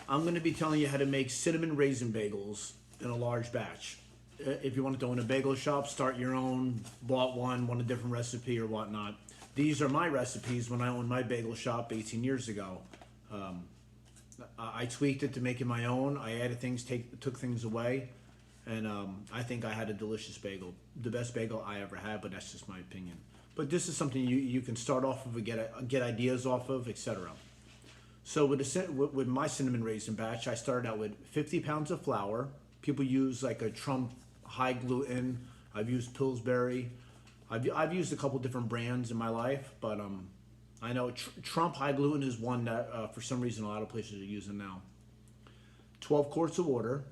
I'm going to be telling you how to make cinnamon raisin bagels in a large batch. If you want to go in a bagel shop, start your own, bought one, want a different recipe or whatnot. These are my recipes when I owned my bagel shop 18 years ago. I tweaked it to make it my own. I added things, took things away, and I think I had a delicious bagel. The best bagel I ever had, but that's just my opinion. But this is something you can start off of, get ideas off of, etc. So with my cinnamon raisin batch, I started out with 50 pounds of flour. People use like a Trump high gluten. I've used Pillsbury. I've used a couple different brands in my life, but I know Trump high gluten is one that for some reason a lot of places are using now. 12 quarts of water.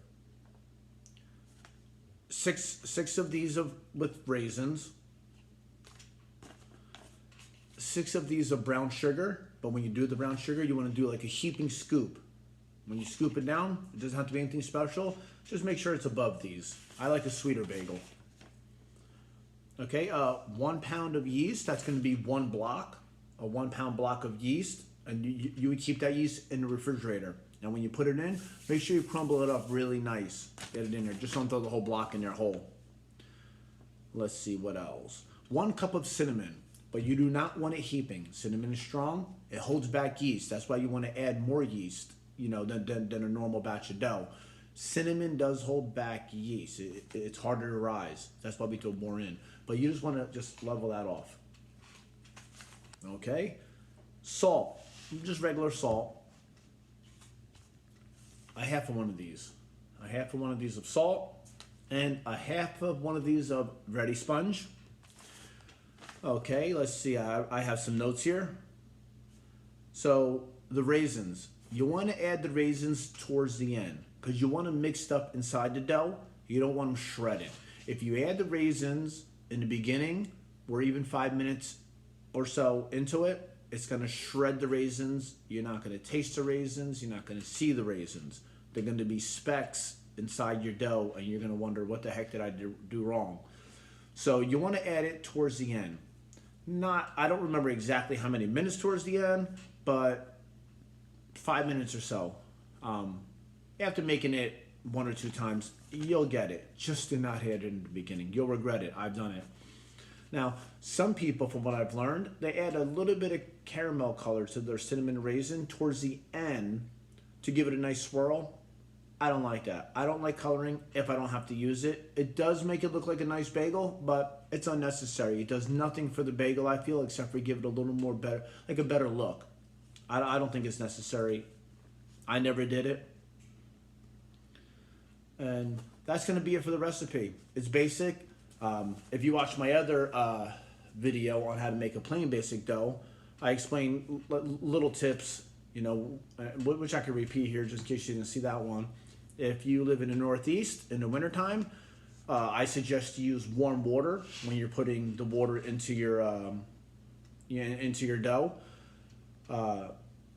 Six of these with raisins. 6 of these of brown sugar. But when you do the brown sugar, you want to do like a heaping scoop. When you scoop it down, it doesn't have to be anything special. Just make sure it's above these. I like a sweeter bagel. Okay, 1 pound of yeast. That's going to be 1 block, a 1 pound block of yeast. And you would keep that yeast in the refrigerator. And when you put it in, make sure you crumble it up really nice. Get it in there. Just don't throw the whole block in there whole. Let's see what else. 1 cup of cinnamon. But you do not want it heaping. Cinnamon is strong. It holds back yeast. That's why you want to add more yeast, than a normal batch of dough. Cinnamon does hold back yeast. It's harder to rise. That's why we throw more in. But you just want to just level that off. Okay? Salt. Just regular salt. A half of one of these. A half of one of these of salt. And a half of one of these of ready sponge. Okay, let's see. I have some notes here. So the raisins. You want to add the raisins towards the end because you want them mixed up inside the dough. You don't want them shredded. If you add the raisins in the beginning or even 5 minutes or so into it, it's going to shred the raisins. You're not going to taste the raisins. You're not going to see the raisins. They're going to be specks inside your dough and you're going to wonder, what the heck did I do wrong? So you want to add it towards the end. I don't remember exactly how many minutes towards the end, but 5 minutes or so. After making it 1 or 2 times, you'll get it. Just do not add it in the beginning. You'll regret it. I've done it. Now, some people, from what I've learned, they add a little bit of caramel color to their cinnamon raisin towards the end to give it a nice swirl. I don't like that. I don't like coloring if I don't have to use it. It does make it look like a nice bagel, but it's unnecessary. It does nothing for the bagel, I feel, except for give it a little more better, like a better look. I don't think it's necessary. I never did it. And that's going to be it for the recipe. It's basic. If you watch my other video on how to make a plain basic dough, I explain little tips, which I can repeat here just in case you didn't see that one. If you live in the Northeast in the wintertime, I suggest you use warm water when you're putting the water into your dough.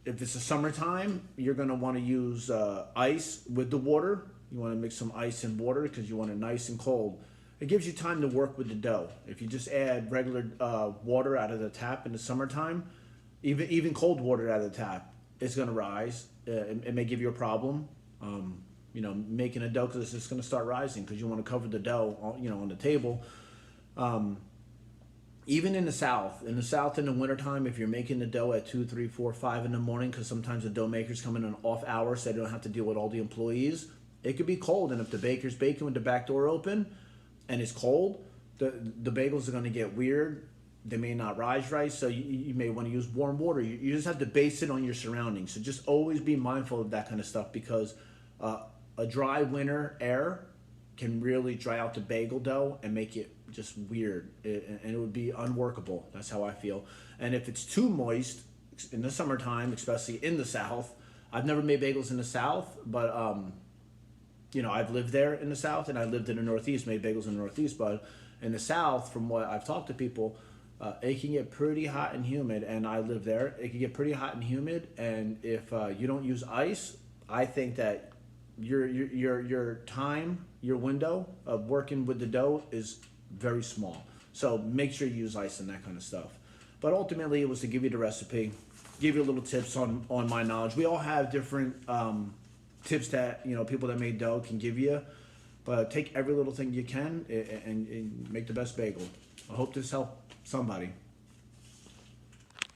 If it's the summertime, you're going to want to use ice with the water. You want to mix some ice and water because you want it nice and cold. It gives you time to work with the dough. If you just add regular water out of the tap in the summertime, even cold water out of the tap, it's going to rise. It may give you a problem. Making a dough because it's just going to start rising because you want to cover the dough, on the table. Even in the South in the wintertime, if you're making the dough at 2, 3, 4, 5 in the morning, because sometimes the dough makers come in on off hours so they don't have to deal with all the employees, it could be cold. And if the baker's baking with the back door open and it's cold, the bagels are going to get weird. They may not rise right, so you may want to use warm water. You just have to base it on your surroundings. So just always be mindful of that kind of stuff because a dry winter air can really dry out the bagel dough and make it just weird, and it would be unworkable. That's how I feel. And if it's too moist in the summertime, especially in the South, I've never made bagels in the South, but I've lived there in the South, and I lived in the Northeast, made bagels in the Northeast. But in the South, from what I've talked to people, it can get pretty hot and humid, and I live there. It can get pretty hot and humid, and if you don't use ice, I think that your time, your window of working with the dough is very small. So make sure you use ice and that kind of stuff. But ultimately, it was to give you the recipe, give you little tips on my knowledge. We all have different tips that people that made dough can give you. But take every little thing you can and make the best bagel. I hope this helped somebody.